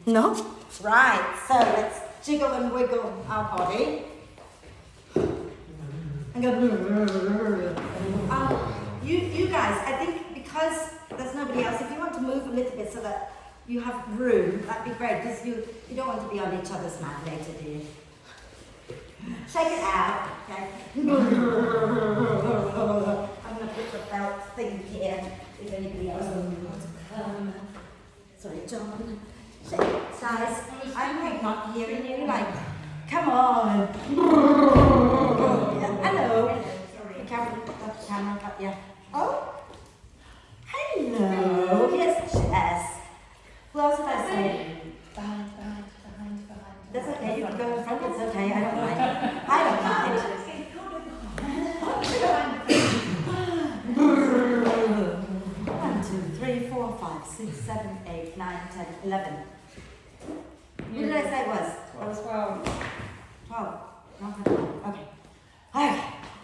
No? Right, so let's jiggle and wiggle our body. And go. You guys, I think because there's nobody else, if you want to move a little bit so that you have room, that'd be great, because you don't want to be on each other's mat later, do you? Shake it out, okay? I'm going to put the belt thing here, if anybody else wants to come. Sorry, John. Shake it, guys. I'm like not hearing you, like, come on. Yeah, hello. Be careful, put that camera up, yeah. Oh, hello. Here's the chest. Who else did I say? Behind. That's okay, you can go in front, it's okay, I don't mind. I don't mind. 1, 2, 3, 4, 5, 6, 7, 8, 9, 10, 11. What did I say it was? That was 12. 12. Not 12. Okay. Okay.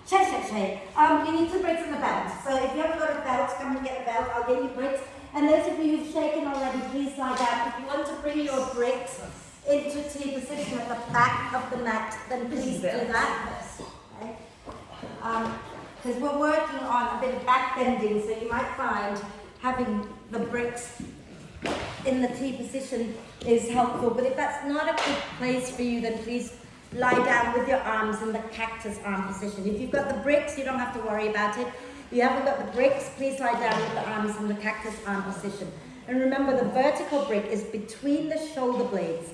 Shake. You need two bricks in the belt. So if you haven't got a belt, come and get a belt. I'll give you bricks. And those of you who've shaken already, please lie down. If you want to bring your bricks into T position at the back of the mat, then please do that. Okay. Because we're working on a bit of back bending, so you might find having the bricks in the T position is helpful. But if that's not a good place for you, then please lie down with your arms in the cactus arm position. If you've got the bricks, you don't have to worry about it. If you haven't got the bricks, please lie down with the arms in the cactus arm position. And remember, the vertical brick is between the shoulder blades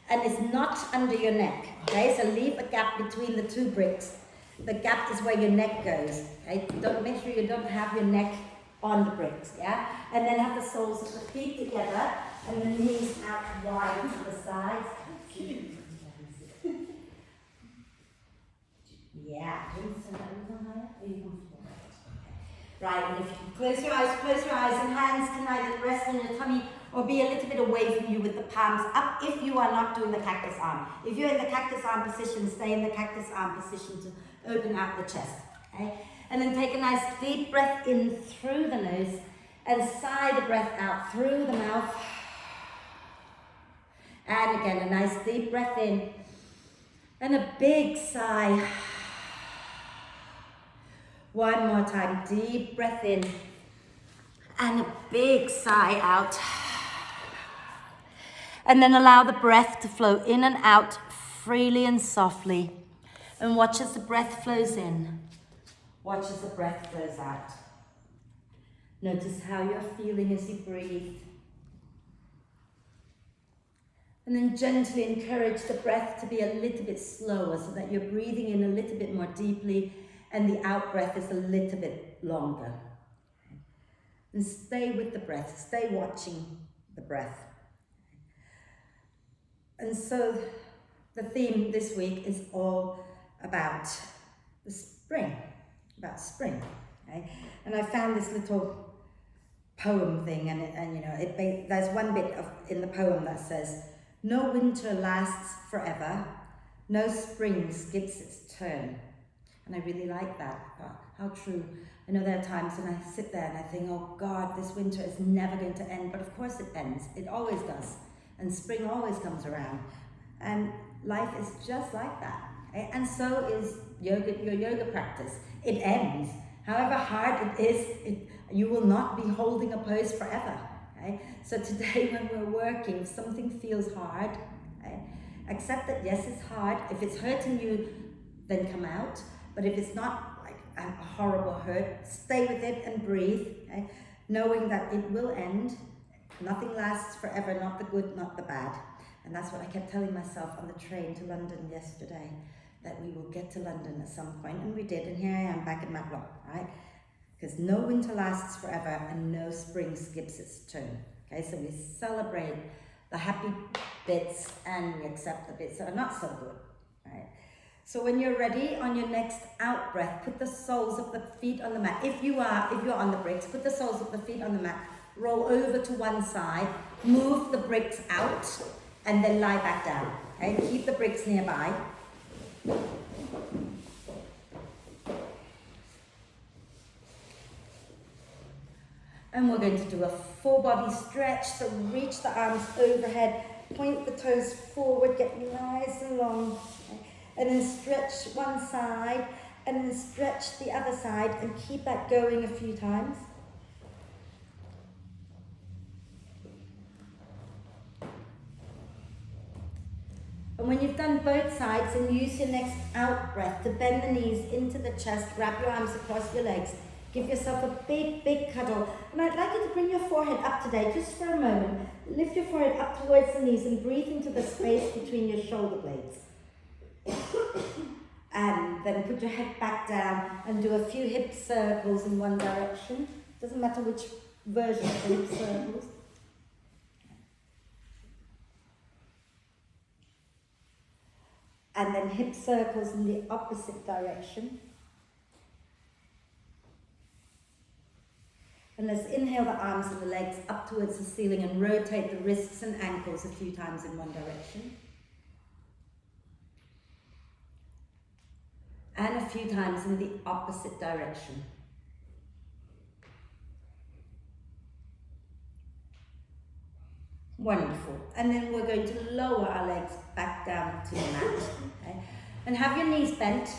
and is not under your neck. Okay, so leave a gap between the two bricks. The gap is where your neck goes. Okay, don't make sure you don't have your neck on the bricks. Yeah, and then have the soles of the feet together and the knees out wide to the sides. Yeah. Right, and if you can close your eyes, and hands can either rest on your tummy or be a little bit away from you with the palms up if you are not doing the cactus arm. If you're in the cactus arm position, stay in the cactus arm position to open out the chest. Okay? And then take a nice deep breath in through the nose and sigh the breath out through the mouth. And again, a nice deep breath in and a big sigh. One more time, deep breath in and a big sigh out. And then allow the breath to flow in and out freely and softly. And watch as the breath flows in. Watch as the breath flows out. Notice how you're feeling as you breathe. And then gently encourage the breath to be a little bit slower so that you're breathing in a little bit more deeply and the out breath is a little bit longer. And stay with the breath, stay watching the breath. And so the theme this week is all about the spring, okay? And I found this little poem thing and you know, there's one bit in the poem that says, no winter lasts forever, no spring skips its turn. And I really like that. How true. I know there are times when I sit there and I think, oh God, this winter is never going to end. But of course it ends. It always does. And spring always comes around. And life is just like that. Okay? And so is your yoga practice. It ends. However hard it is, you will not be holding a pose forever. Okay? So today when we're working, if something feels hard, okay, accept that yes, it's hard. If it's hurting you, then come out. But if it's not like a horrible hurt, stay with it and breathe, okay? Knowing that it will end. Nothing lasts forever, not the good, not the bad. And that's what I kept telling myself on the train to London yesterday, that we will get to London at some point, and we did, and here I am back in Matlock, right? Because no winter lasts forever and no spring skips its turn. Okay, so we celebrate the happy bits and we accept the bits that are not so good, right? So when you're ready, on your next out breath, put the soles of the feet on the mat. If you're on the bricks, put the soles of the feet on the mat, roll over to one side, move the bricks out, and then lie back down. Okay, keep the bricks nearby. And we're going to do a full body stretch. So reach the arms overhead, point the toes forward, get nice and long. Okay? And then stretch one side, and then stretch the other side, and keep that going a few times. And when you've done both sides, then use your next out breath to bend the knees into the chest, wrap your arms across your legs. Give yourself a big, big cuddle. And I'd like you to bring your forehead up today, just for a moment. Lift your forehead up towards the knees and breathe into the space between your shoulder blades. And then put your head back down and do a few hip circles in one direction. Doesn't matter which version of the hip circles. And then hip circles in the opposite direction. And let's inhale the arms and the legs up towards the ceiling and rotate the wrists and ankles a few times in one direction. And a few times in the opposite direction. Wonderful. And then we're going to lower our legs back down to the mat. Okay? And have your knees bent.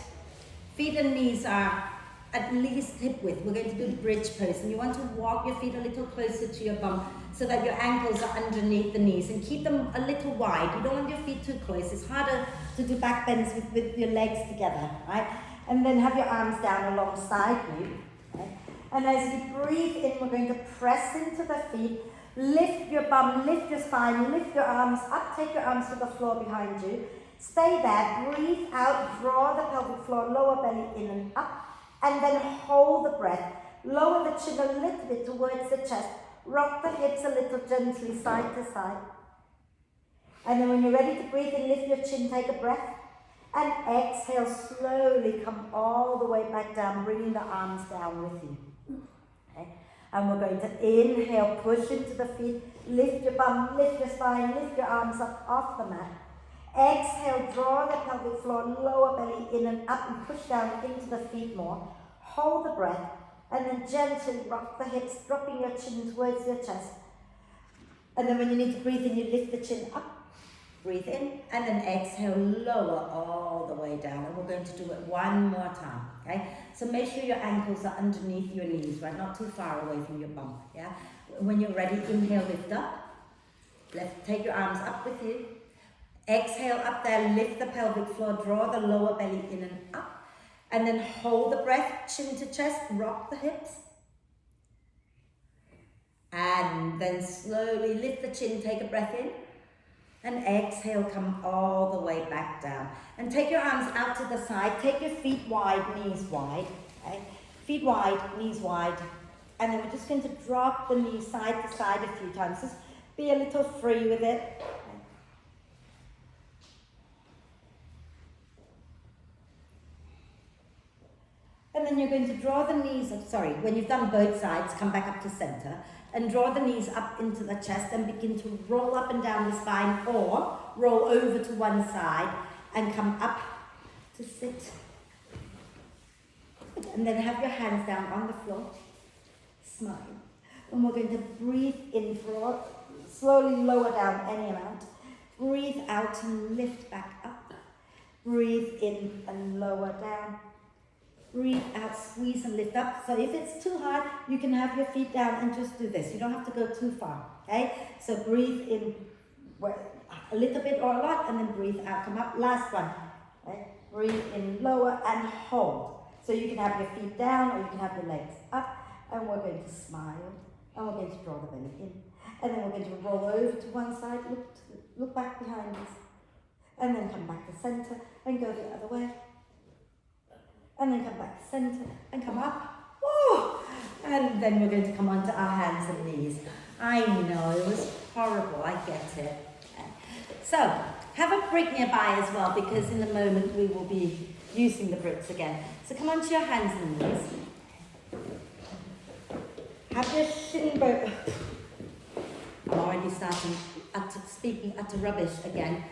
Feet and knees are at least hip width. We're going to do the bridge pose, and you want to walk your feet a little closer to your bum so that your ankles are underneath the knees, and keep them a little wide. You don't want your feet too close. It's harder to do back bends with your legs together, right? And then have your arms down alongside you. Okay? And as you breathe in, we're going to press into the feet, lift your bum, lift your spine, lift your arms up, take your arms to the floor behind you. Stay there, breathe out, draw the pelvic floor, lower belly in and up. And then hold the breath. Lower the chin a little bit towards the chest. Rock the hips a little gently side to side. And then when you're ready to breathe in, lift your chin, take a breath. And exhale, slowly come all the way back down, bringing the arms down with you. Okay? And we're going to inhale, push into the feet, lift your bum, lift your spine, lift your arms up off the mat. Exhale, draw the pelvic floor, lower belly in and up, and push down into the feet more. Hold the breath, and then gently rock the hips, dropping your chin towards your chest. And then when you need to breathe in, you lift the chin up, breathe in, and then exhale, lower all the way down. And we're going to do it one more time, okay? So make sure your ankles are underneath your knees, right? Not too far away from your bum, yeah? When you're ready, inhale, lift up. Take your arms up with you. Exhale up there, lift the pelvic floor, draw the lower belly in and up. And then hold the breath, chin to chest, rock the hips. And then slowly lift the chin, take a breath in. And exhale, come all the way back down. And take your arms out to the side, take your feet wide, knees wide. Okay? Feet wide, knees wide. And then we're just going to drop the knees side to side a few times. Just be a little free with it. And then you're going to draw the knees, when you've done both sides, come back up to center and draw the knees up into the chest and begin to roll up and down the spine, or roll over to one side and come up to sit. And then have your hands down on the floor, smile. And we're going to breathe in, slowly lower down any amount. Breathe out and lift back up. Breathe in and lower down. Breathe out, squeeze and lift up. So if it's too hard, you can have your feet down and just do this. You don't have to go too far, okay? So breathe in a little bit or a lot, and then breathe out, come up. Last one, okay? Breathe in, lower and hold. So you can have your feet down or you can have your legs up, and we're going to smile, and we're going to draw the belly in. And then we're going to roll over to one side, look back behind us, and then come back to center and go the other way. And then come back to center and come up. Woo! And then we're going to come onto our hands and knees. I know, it was horrible, I get it. So, have a brick nearby as well, because in a moment we will be using the bricks again. So come onto your hands and knees. Have your shin bone. I'm already starting speaking utter rubbish again.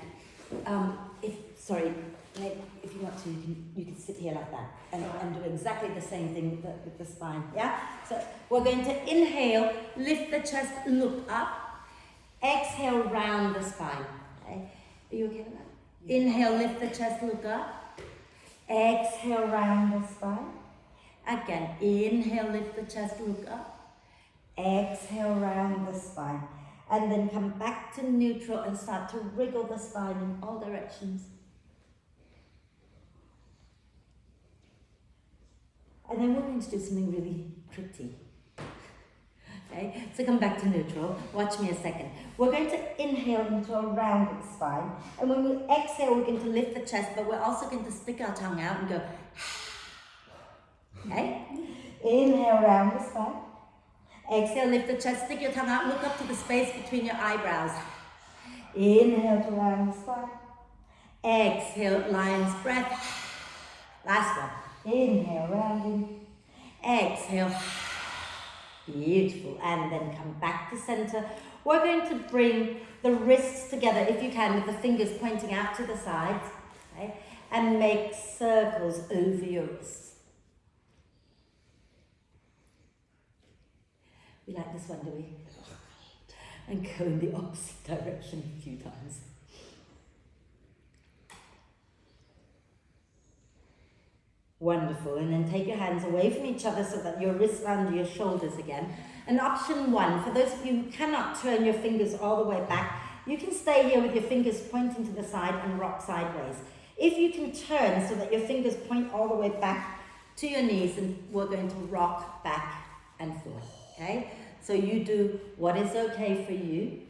if you want to, you can sit here like that and do exactly the same thing with the spine. Yeah. So we're going to inhale, lift the chest, look up. Exhale, round the spine. Okay. Are you okay with that? Yeah. Inhale, lift the chest, look up. Exhale, round the spine. Again, inhale, lift the chest, look up. Exhale, round the spine. And then come back to neutral and start to wriggle the spine in all directions. And then we're going to do something really pretty. Okay, so come back to neutral. Watch me a second. We're going to inhale into a rounded spine. And when we exhale, we're going to lift the chest, but we're also going to stick our tongue out and go. Okay? Inhale, round the spine. Exhale, lift the chest, stick your tongue out, look up to the space between your eyebrows. Inhale to round the spine. Exhale, lion's breath. Last one. Inhale, rounding. Exhale. Beautiful. And then come back to center. We're going to bring the wrists together, if you can, with the fingers pointing out to the sides. Okay? And make circles over your wrists. We like this one, do we? And go in the opposite direction a few times. Wonderful. And then take your hands away from each other so that your wrists are under your shoulders again. And option one, for those of you who cannot turn your fingers all the way back, you can stay here with your fingers pointing to the side and rock sideways. If you can turn so that your fingers point all the way back to your knees, and we're going to rock back and forth. Okay? So you do what is okay for you.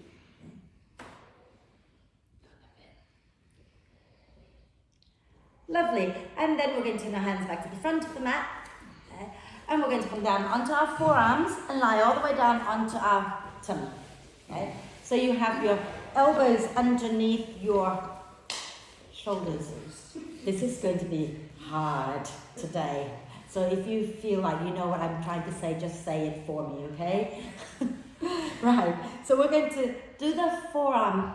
Lovely. And then we're going to turn our hands back to the front of the mat. Okay. And we're going to come down onto our forearms and lie all the way down onto our tummy. Okay. So you have your elbows underneath your shoulders. This is going to be hard today. So if you feel like you know what I'm trying to say, just say it for me, okay? Right. So we're going to do the forearm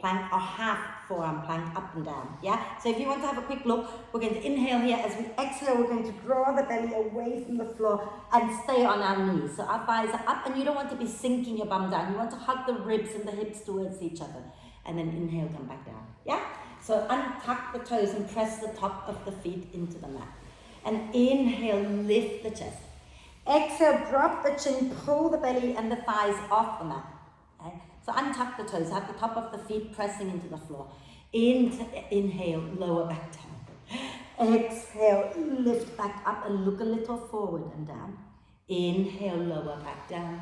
plank or half forearm plank up and down, yeah? So if you want to have a quick look, we're going to inhale here. As we exhale, we're going to draw the belly away from the floor and stay on our knees. So our thighs are up, and you don't want to be sinking your bum down. You want to hug the ribs and the hips towards each other. And then inhale, come back down, yeah? So untuck the toes and press the top of the feet into the mat. And inhale, lift the chest. Exhale, drop the chin, pull the belly and the thighs off the mat. Okay? So untuck the toes, have the top of the feet pressing into the floor. Inhale, lower back down. Exhale, lift back up and look a little forward and down. Inhale, lower back down.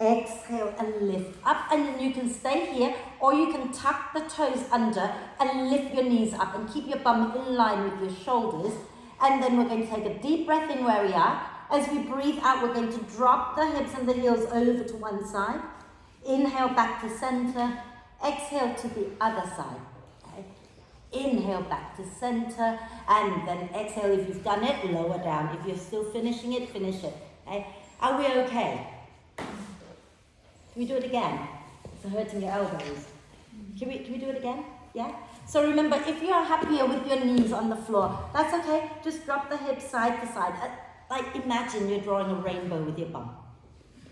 Exhale and lift up, and then you can stay here, or you can tuck the toes under and lift your knees up and keep your bum in line with your shoulders. And then we're going to take a deep breath in where we are. As we breathe out, we're going to drop the hips and the heels over to one side. Inhale back to center. Exhale to the other side. Okay. Inhale back to center. And then exhale. If you've done it, lower down. If you're still finishing it, finish it. Okay. Are we okay? Can we do it again? It's hurting your elbows. Can we do it again? Yeah? So remember, if you are happier with your knees on the floor, that's okay. Just drop the hips side to side. Like imagine you're drawing a rainbow with your bum.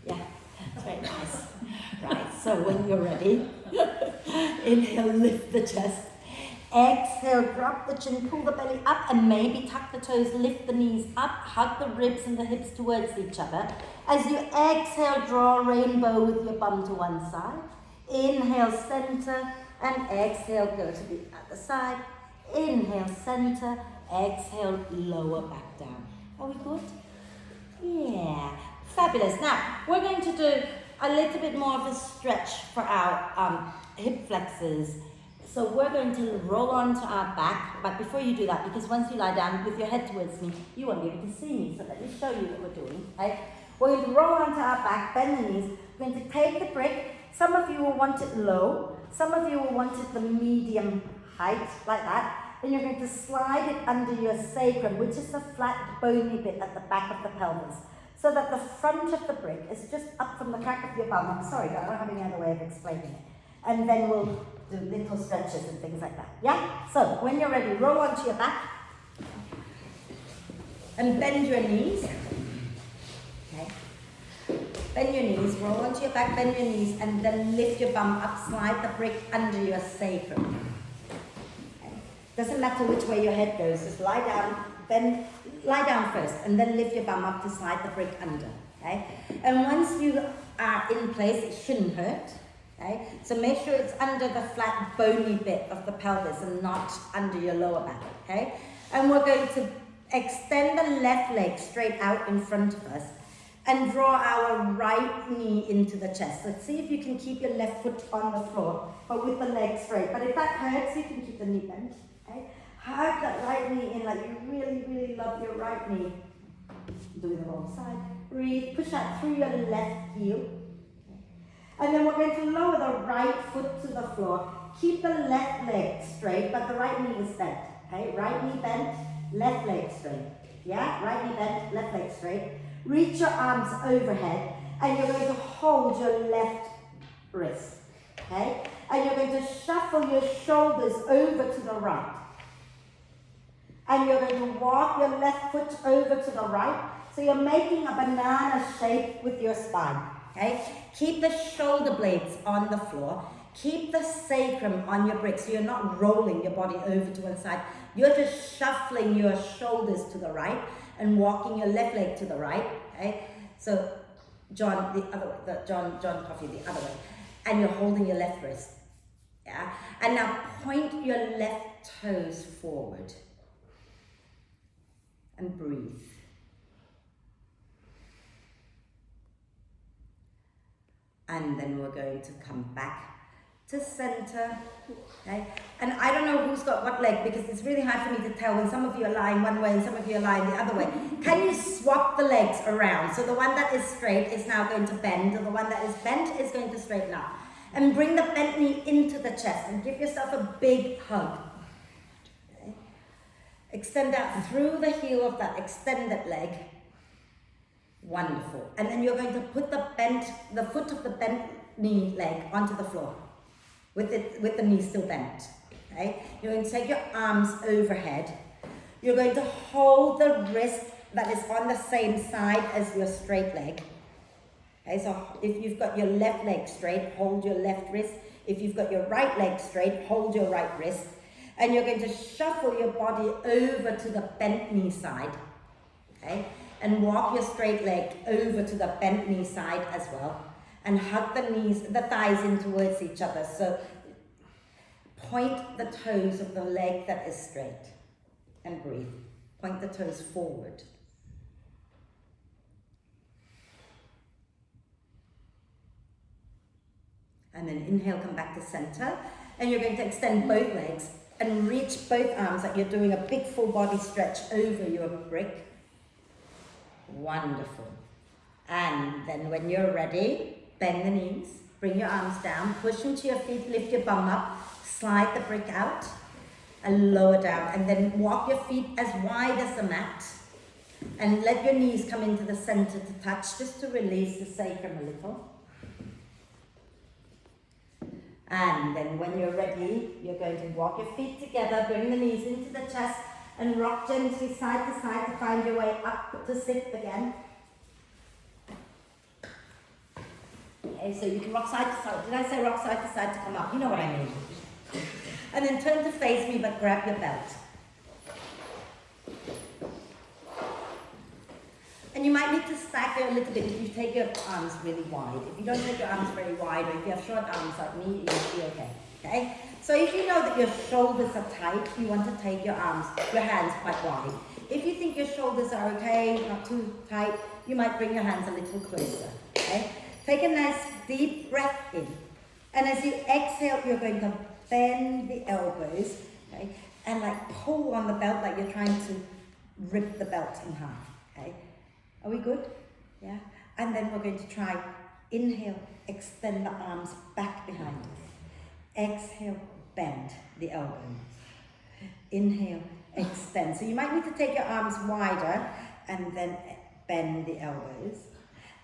Yeah, that's very nice. Right, so when you're ready, inhale, lift the chest. Exhale, drop the chin, pull the belly up and maybe tuck the toes, lift the knees up, hug the ribs and the hips towards each other. As you exhale, draw a rainbow with your bum to one side. Inhale, center. And exhale, go to the other side. Inhale, center. Exhale, lower back down. Are we good? Yeah. Fabulous. Now, we're going to do a little bit more of a stretch for our hip flexors. So we're going to roll onto our back. But before you do that, because once you lie down with your head towards me, you won't be able to see me. So let me show you what we're doing. Okay? We're going to roll onto our back, bend the knees. We're going to take the brick. Some of you will want it low. Some of you will want it the medium height, like that. Then you're going to slide it under your sacrum, which is the flat, bony bit at the back of the pelvis, so that the front of the brick is just up from the crack of your bum. I'm sorry, but I don't have any other way of explaining it. And then we'll do little stretches and things like that. Yeah? So when you're ready, roll onto your back and bend your knees. Okay? Bend your knees, roll onto your back, bend your knees, and then lift your bum up, slide the brick under your sacrum. Okay? Doesn't matter which way your head goes, just lie down, lie down first, and then lift your bum up to slide the brick under. Okay? And once you are in place, it shouldn't hurt. Okay? So make sure it's under the flat bony bit of the pelvis and not under your lower back. Okay? And we're going to extend the left leg straight out in front of us and draw our right knee into the chest. So see if you can keep your left foot on the floor, but with the leg straight. But if that hurts, you can keep the knee bent. Okay? Hug that right knee in like you really, really love your right knee. Do the wrong side. Breathe. Push that through your left heel. Okay. And then we're going to lower the right foot to the floor. Keep the left leg straight, but the right knee is bent. Okay? Right knee bent, left leg straight. Yeah? Right knee bent, left leg straight. Reach your arms overhead, and you're going to hold your left wrist. Okay? And you're going to shuffle your shoulders over to the right. And you're going to walk your left foot over to the right. So you're making a banana shape with your spine. Okay? Keep the shoulder blades on the floor. Keep the sacrum on your brick. So you're not rolling your body over to one side. You're just shuffling your shoulders to the right and walking your left leg to the right. Okay? So John, the other way. John Coffey, the other way. And you're holding your left wrist. Yeah? And now point your left toes forward. And breathe. And then we're going to come back to center. Okay? And I don't know who's got what leg because it's really hard for me to tell when some of you are lying one way and some of you are lying the other way. Can you swap the legs around? So the one that is straight is now going to bend, and the one that is bent is going to straighten up. And bring the bent knee into the chest and give yourself a big hug. Extend out through the heel of that extended leg. Wonderful. And then you're going to put the foot of the bent knee leg onto the floor with the knee still bent. Okay? You're going to take your arms overhead. You're going to hold the wrist that is on the same side as your straight leg. Okay, so if you've got your left leg straight, hold your left wrist. If you've got your right leg straight, hold your right wrist. And you're going to shuffle your body over to the bent knee side, okay? And walk your straight leg over to the bent knee side as well. And hug the thighs in towards each other. So point the toes of the leg that is straight and breathe. Point the toes forward. And then inhale, come back to center. And you're going to extend both legs and reach both arms like you're doing a big full body stretch over your brick. Wonderful. And then when you're ready, bend the knees, bring your arms down, push into your feet, lift your bum up, slide the brick out, and lower down. And then walk your feet as wide as the mat. And let your knees come into the center to touch, just to release the sacrum a little. And then when you're ready, you're going to walk your feet together, bring the knees into the chest, and rock gently side to side to find your way up to sit again. Okay, so you can rock side to side. Did I say rock side to side to come up? You know what I mean. And then turn to face me, but grab your belt. And you might need to stagger a little bit if you take your arms really wide. If you don't take your arms very wide, or if you have short arms like me, you'll be okay. Okay? So if you know that your shoulders are tight, you want to take your hands quite wide. If you think your shoulders are okay, not too tight, you might bring your hands a little closer. Okay? Take a nice deep breath in. And as you exhale, you're going to bend the elbows, okay? And like pull on the belt like you're trying to rip the belt in half. Okay? Are we good? Yeah? And then we're going to try, inhale, extend the arms back behind us. Exhale, bend the elbows. Inhale, extend. So you might need to take your arms wider and then bend the elbows.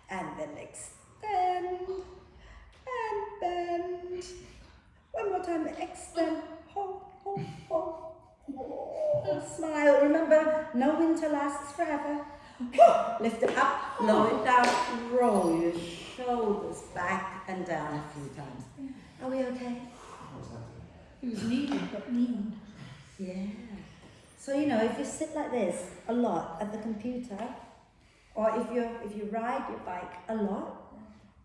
And then extend and bend. One more time, extend, hold, hold, hold. Smile, remember, no winter lasts forever. Lift it up, lower it down, roll your shoulders back and down a few times. Are we okay? It was needed, but needed. Yeah. So if you sit like this a lot at the computer, or if you ride your bike a lot,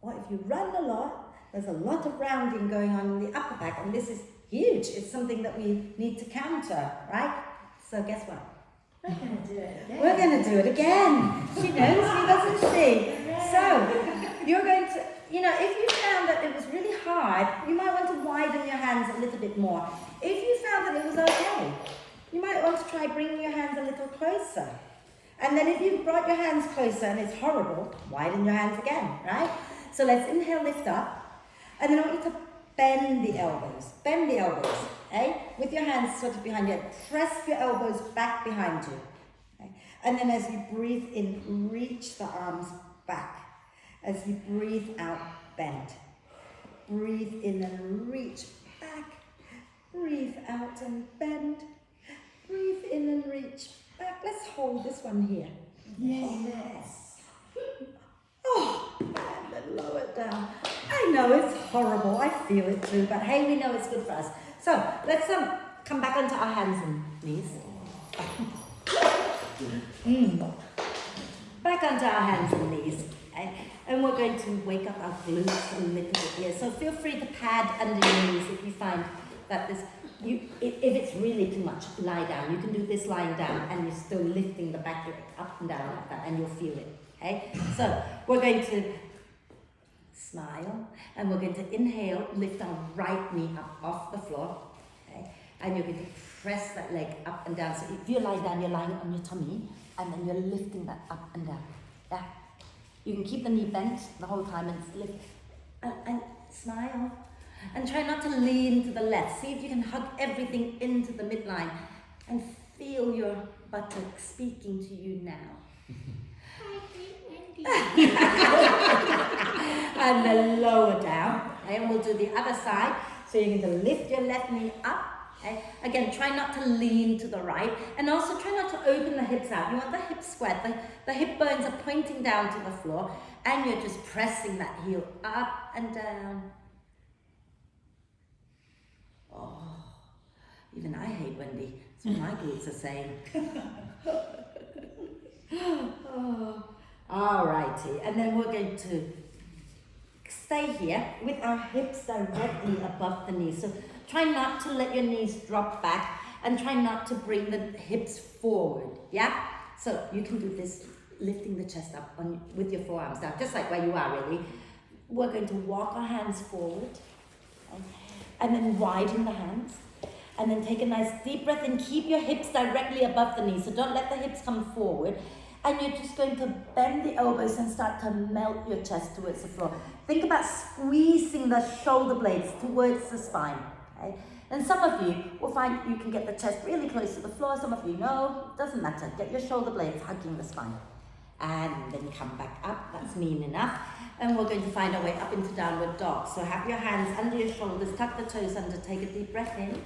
or if you run a lot, there's a lot of rounding going on in the upper back, and this is huge. It's something that we need to counter, right? So guess what? We're going to do it again. We're going to do it again. She knows, she doesn't she? So, you're going to, if you found that it was really hard, you might want to widen your hands a little bit more. If you found that it was okay, you might want to try bringing your hands a little closer. And then if you've brought your hands closer and it's horrible, widen your hands again, right? So let's inhale, lift up. And then I want you to bend the elbows. Bend the elbows, okay? With your hands sort of behind you. Press your elbows back behind you. Okay? And then as you breathe in, reach the arms back. As you breathe out, bend. Breathe in and reach back. Breathe out and bend. Breathe in and reach back. Let's hold this one here. Yes. Oh, and then lower it down. I know it's horrible. I feel it too. But hey, we know it's good for us. So let's come back onto our hands and knees. Back onto our hands and knees. Okay? And we're going to wake up our glutes a little bit here. So feel free to pad under your knees if you find that if it's really too much, lie down. You can do this lying down and you're still lifting the back leg up and down like that and you'll feel it. Okay? So we're going to smile and we're going to inhale, lift our right knee up off the floor. Okay? And you're going to press that leg up and down. So if you're lying down, you're lying on your tummy and then you're lifting that up and down. Yeah? You can keep the knee bent the whole time and lift and smile. And try not to lean to the left. See if you can hug everything into the midline and feel your buttock speaking to you now. And then lower down. Okay? And we'll do the other side. So you're going to lift your left knee up. Okay? Again, try not to lean to the right. And also try not to open the hips out. You want the hips squared. The hip bones are pointing down to the floor. And you're just pressing that heel up and down. Oh, even I hate Wendy. That's what my glutes are saying. Oh, all righty. And then we're going to stay here with our hips directly above the knees. So try not to let your knees drop back and try not to bring the hips forward. Yeah? So you can do this, lifting the chest up with your forearms down, just like where you are really. We're going to walk our hands forward. Okay. And then widen the hands. And then take a nice deep breath and keep your hips directly above the knees. So don't let the hips come forward. And you're just going to bend the elbows and start to melt your chest towards the floor. Think about squeezing the shoulder blades towards the spine. Okay? And some of you will find you can get the chest really close to the floor. Some of you, no, it doesn't matter. Get your shoulder blades hugging the spine. And then come back up. That's mean enough. And we're going to find our way up into downward dog. So have your hands under your shoulders, tuck the toes under, take a deep breath in.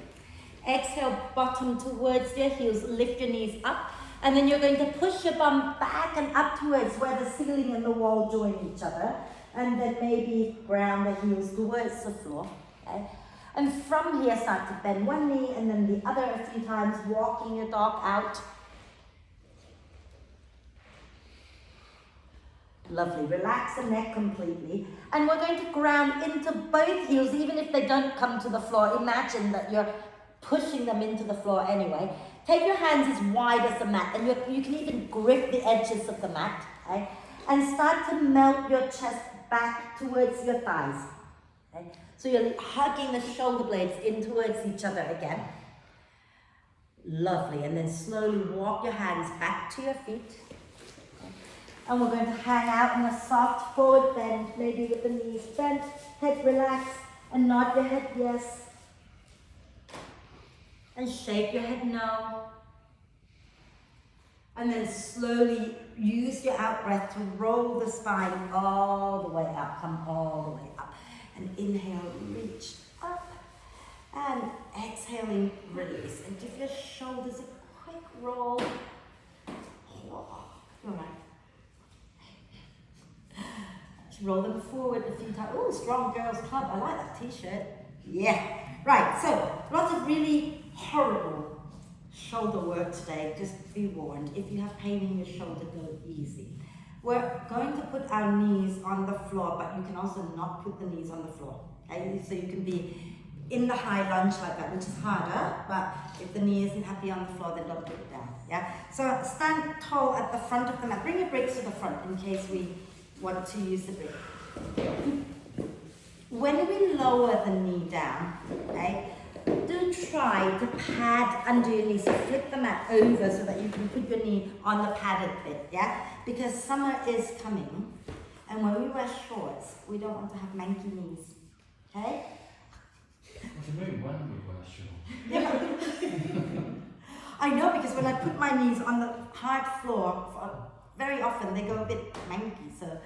Exhale, bottom towards your heels, lift your knees up. And then you're going to push your bum back and up towards where the ceiling and the wall join each other. And then maybe ground the heels towards the floor. Okay? And from here, start to bend one knee and then the other a few times, walking your dog out. Lovely. Relax the neck completely. And we're going to ground into both heels, even if they don't come to the floor. Imagine that you're pushing them into the floor anyway. Take your hands as wide as the mat, and you can even grip the edges of the mat. Okay? And start to melt your chest back towards your thighs. Okay? So you're hugging the shoulder blades in towards each other again. Lovely. And then slowly walk your hands back to your feet. And we're going to hang out in a soft forward bend, maybe with the knees bent, head relaxed, and nod your head yes. And shake your head no. And then slowly use your out breath to roll the spine all the way up, come all the way up. And inhale, reach up. exhaling, release. And give your shoulders a quick roll. All right. Just roll them forward a few times. Oh, strong girls club. I like that t-shirt. Yeah. Right, so lots of really horrible shoulder work today. Just be warned. If you have pain in your shoulder, go easy. We're going to put our knees on the floor, but you can also not put the knees on the floor. Okay? So you can be in the high lunge like that, which is harder, but if the knee isn't happy on the floor, then don't put it down. Yeah? So stand tall at the front of the mat. Bring your bricks to the front in case we want to use the brick. When we lower the knee down, okay, do try to pad under your knee. So flip the mat over so that you can put your knee on the padded bit, yeah? Because summer is coming, and when we wear shorts, we don't want to have manky knees, okay? What do you mean, when we wear shorts? Yeah. I know, because when I put my knees on the hard floor, very often they go a bit manky, so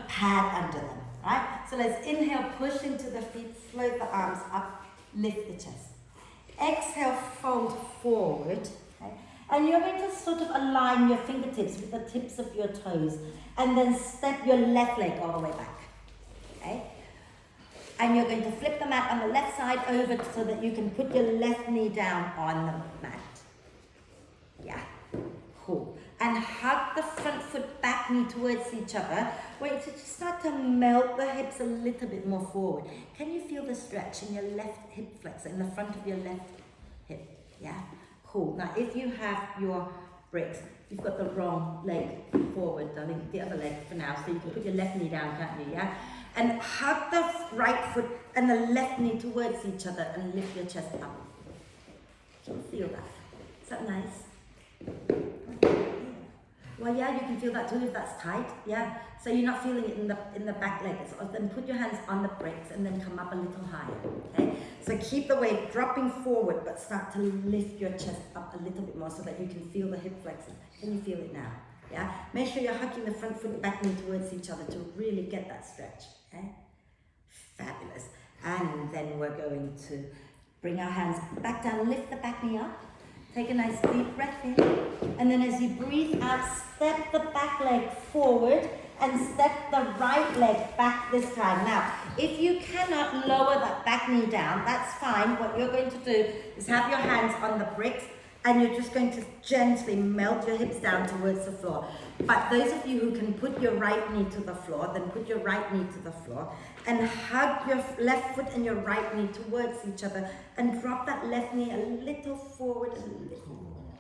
pad under them, right? So let's inhale, push into the feet, float the arms up, lift the chest. Exhale, fold forward, okay? And you're going to sort of align your fingertips with the tips of your toes, and then step your left leg all the way back, okay? And you're going to flip the mat on the left side over so that you can put your left knee down on the mat. Yeah, cool. And hug the front foot, back knee towards each other. Wait, so just start to melt the hips a little bit more forward. Can you feel the stretch in your left hip flexor, in the front of your left hip? Yeah, cool. Now, if you have your bricks, you've got the wrong leg forward, darling, the other leg for now, so you can put your left knee down, can't you, yeah? And hug the right foot and the left knee towards each other and lift your chest up. Can you feel that? Is that nice? Well, yeah, you can feel that too if that's tight, yeah? So you're not feeling it in the back leg. So then put your hands on the bricks and then come up a little higher, okay? So keep the weight dropping forward, but start to lift your chest up a little bit more so that you can feel the hip flexor. Can you feel it now? Yeah? Make sure you're hugging the front foot and back knee towards each other to really get that stretch, okay? Fabulous. And then we're going to bring our hands back down, lift the back knee up. Take a nice deep breath in, and then as you breathe out, step the back leg forward and step the right leg back this time. Now, if you cannot lower that back knee down, that's fine. What you're going to do is have your hands on the bricks, and you're just going to gently melt your hips down towards the floor. But those of you who can put your right knee to the floor, then put your right knee to the floor and hug your left foot and your right knee towards each other and drop that left knee a little forward, a little.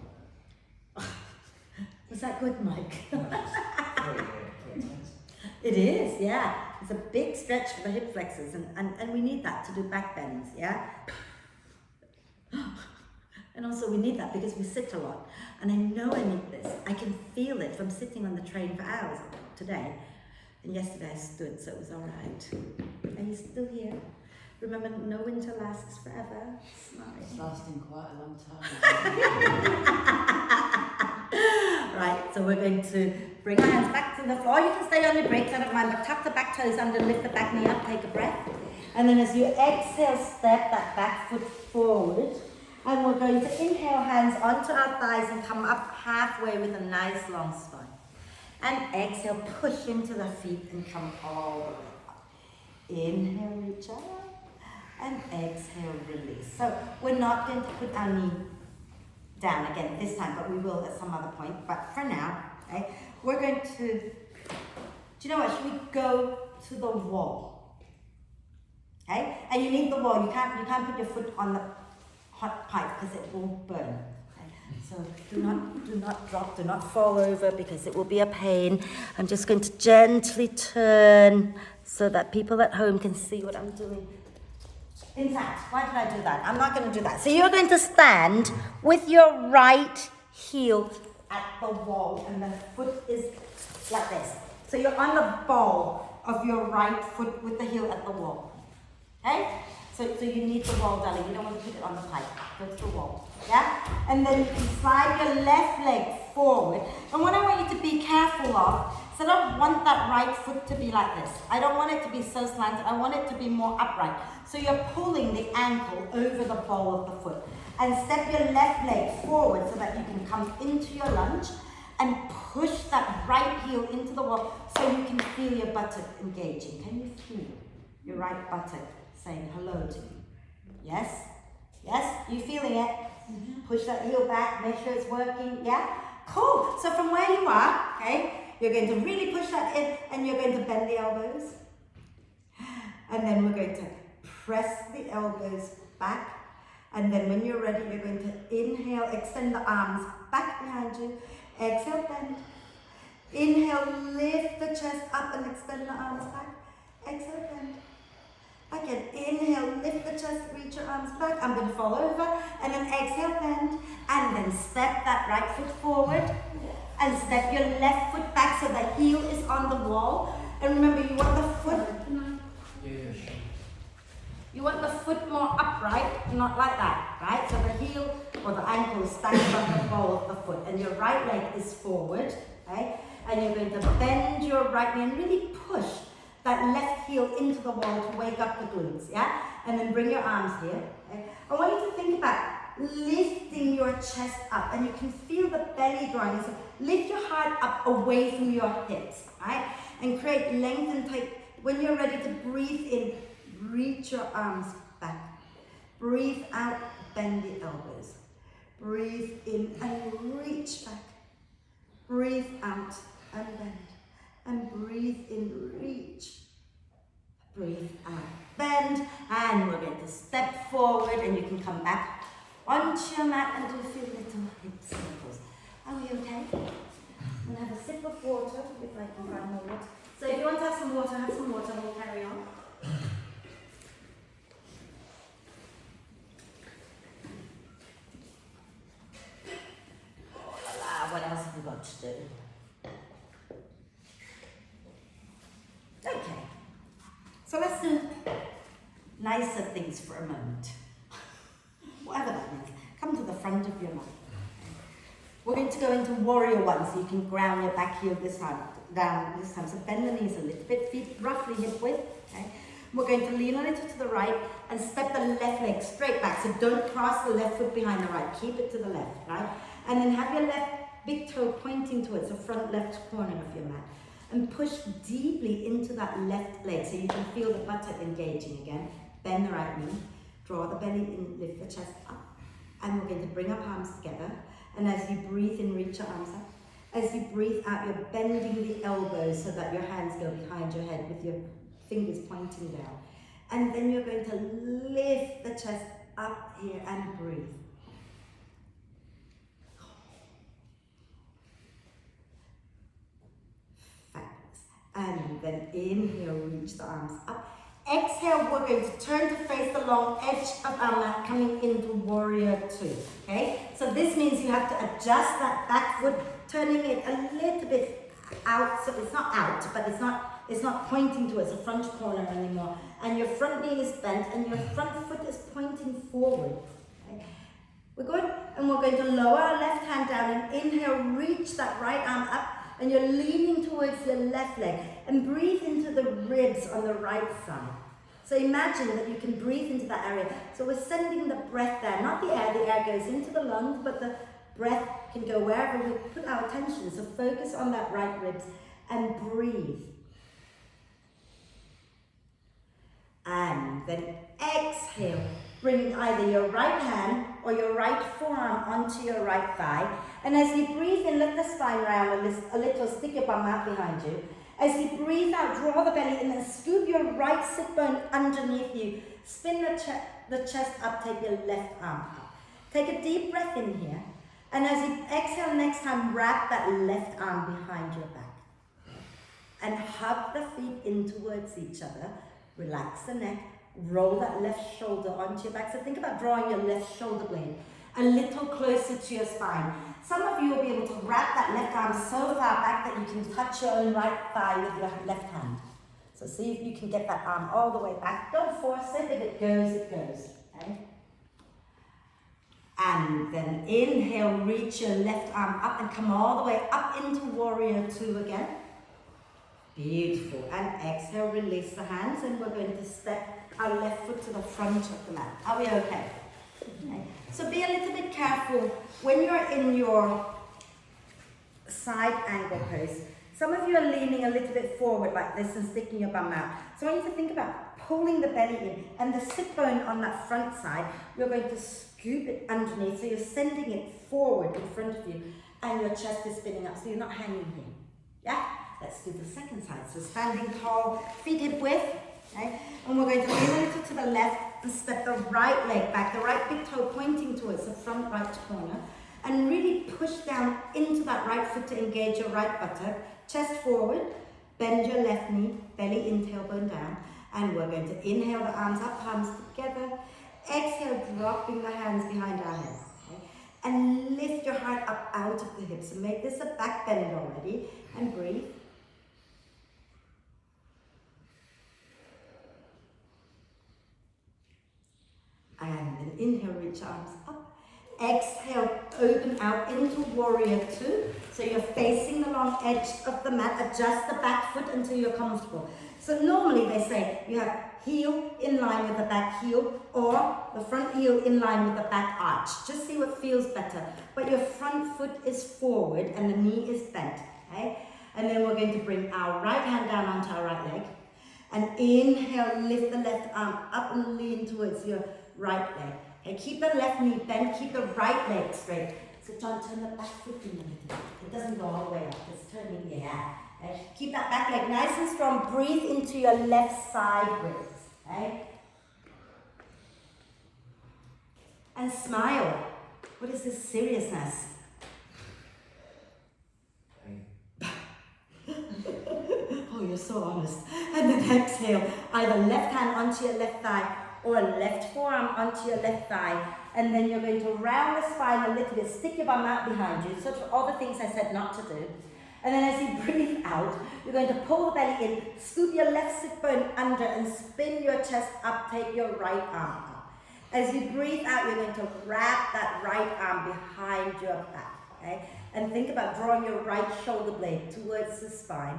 Was that good, Mike? It is, yeah. It's a big stretch for the hip flexors, and we need that to do back bends, yeah? And also we need that because we sit a lot. And I know I need this. I can feel it from sitting on the train for hours today. And yesterday I stood, so it was all right. Are you still here? Remember, no winter lasts forever. Smile. It's lasting quite a long time. Right, so we're going to bring our hands back to the floor. You can stay on your bricks, I don't mind, but tuck the back toes under, lift the back knee up, take a breath. And then as you exhale, step that back foot forward. And we're going to inhale, hands onto our thighs and come up halfway with a nice long spine. And exhale, push into the feet and come all the way up. Inhale, reach up. And exhale, release. So we're not going to put our knee down again this time, but we will at some other point. But for now, okay, we're going to, do you know what, should we go to the wall? Okay, and you need the wall. You can't put your foot on the hot pipe because it will burn. Okay? So do not drop, do not fall over because it will be a pain. I'm just going to gently turn so that people at home can see what I'm doing. In fact, why did I do that? I'm not going to do that. So you're going to stand with your right heel at the wall and the foot is like this. So you're on the ball of your right foot with the heel at the wall. Okay? So you need the wall, darling. You don't want to put it on the pipe. Go to the wall. Yeah? And then you can slide your left leg forward. And what I want you to be careful of, So I don't want that right foot to be like this. I don't want it to be so slanted. I want it to be more upright. So you're pulling the ankle over the ball of the foot. And step your left leg forward so that you can come into your lunge and push that right heel into the wall so you can feel your buttock engaging. Can you feel your right buttock saying hello to you? Yes? Yes? You feeling it? Mm-hmm. Push that heel back, make sure it's working. Yeah? Cool. So from where you are, okay, you're going to really push that in and you're going to bend the elbows. And then we're going to press the elbows back. And then when you're ready, you're going to inhale, extend the arms back behind you. Exhale, bend. Inhale, lift the chest up and extend the arms back. Exhale, bend. Again, inhale, lift the chest, reach your arms back. I'm going to fall over. And then exhale, bend. And then step that right foot forward. And step your left foot back so the heel is on the wall. And remember, you want the foot... Yeah, sure. You want the foot more upright, not like that, right? So the heel or the ankle is standing on the ball of the foot and your right leg is forward, right? And you're going to bend your right knee and really push that left heel into the wall to wake up the glutes, yeah? And then bring your arms here, okay? I want you to think about lifting your chest up and you can feel the belly drawing. So lift your heart up away from your hips, right? And create length and take, when you're ready to breathe in, reach your arms back. Breathe out, bend the elbows. Breathe in and reach back. Breathe out and bend. And breathe in, reach. Breathe out, bend. And we're going to step forward and you can come back onto your mat and do a few little hip circles. Are we okay? I'm going to have a sip of water if I can find more water. So if you want to have some water, we'll carry on. What else have we got to do? Okay, so let's do nicer things for a moment. Whatever that means. Come to the front of your mat. We're going to go into warrior one, so you can ground your back heel this time, down this time. So bend the knees a little bit, feet roughly hip width. Okay. We're going to lean a little to the right and step the left leg straight back. So don't cross the left foot behind the right. Keep it to the left, right? And then have your left big toe pointing towards the front left corner of your mat. And push deeply into that left leg so you can feel the buttock engaging again. Bend the right knee, draw the belly in, lift the chest up. And we're going to bring our palms together. And as you breathe in, reach your arms up. As you breathe out, you're bending the elbows so that your hands go behind your head with your fingers pointing down. And then you're going to lift the chest up here and breathe. And then inhale, reach the arms up. Exhale, we're going to turn to face the long edge of our mat, coming into warrior two, okay? So this means you have to adjust that back foot, turning it a little bit out, so it's not out, but it's not pointing towards the front corner anymore. And your front knee is bent and your front foot is pointing forward, okay? We're going to lower our left hand down and inhale, reach that right arm up. And you're leaning towards your left leg and breathe into the ribs on the right side. So imagine that you can breathe into that area. So we're sending the breath there, not the air goes into the lungs, but the breath can go wherever we put our attention. So focus on that right ribs and breathe. And then exhale. Bring either your right hand or your right forearm onto your right thigh. And as you breathe in, let the spine round a little, stick your bum out behind you. As you breathe out, draw the belly in and scoop your right sit bone underneath you. Spin the chest up, take your left arm up. Take a deep breath in here. And as you exhale next time, wrap that left arm behind your back. And hug the feet in towards each other. Relax the neck. Roll that left shoulder onto your back. So think about drawing your left shoulder blade a little closer to your spine. Some of you will be able to wrap that left arm so far back that you can touch your own right thigh with your left hand. So see if you can get that arm all the way back. Don't force it. If it goes, it goes. Okay? And then inhale, reach your left arm up and come all the way up into warrior two again. Beautiful. And exhale, release the hands, and we're going to step our left foot to the front of the mat. Are we okay? Okay. So be a little bit careful when you're in your side angle pose. Some of you are leaning a little bit forward like this and sticking your bum out. So I want you to think about pulling the belly in, and the sit bone on that front side, you're going to scoop it underneath, so you're sending it forward in front of you, and your chest is spinning up, so you're not hanging here. Yeah? Let's do the second side. So standing tall, feet hip width, okay? And we're going to lean a little to the left and step the right leg back, the right big toe pointing towards the front right corner, and really push down into that right foot to engage your right buttock, chest forward, bend your left knee, belly in, tailbone down, and we're going to inhale the arms up, palms together, exhale, dropping the hands behind our head, okay? And lift your heart up out of the hips, and make this a back bend already, and breathe. And then inhale, reach arms up. Exhale, open out into warrior two. So you're facing the long edge of the mat. Adjust the back foot until you're comfortable. So normally they say you have heel in line with the back heel, or the front heel in line with the back arch. Just see what feels better. But your front foot is forward and the knee is bent. Okay? And then we're going to bring our right hand down onto our right leg. And inhale, lift the left arm up and lean towards your right leg. Okay, keep the left knee bent, keep the right leg straight. So John, turn the back foot in a little bit. It doesn't go all the way up, it's turning, yeah. Okay. Keep that back leg nice and strong. Breathe into your left side ribs. Okay? And smile. What is this seriousness? Oh, you're so honest. And then exhale, either left hand onto your left thigh or left forearm onto your left thigh. And then you're going to round the spine a little bit, stick your bum out behind you, such for all the things I said not to do. And then as you breathe out, you're going to pull the belly in, scoop your left sit bone under and spin your chest up, take your right arm up. As you breathe out, you're going to wrap that right arm behind your back, okay? And think about drawing your right shoulder blade towards the spine.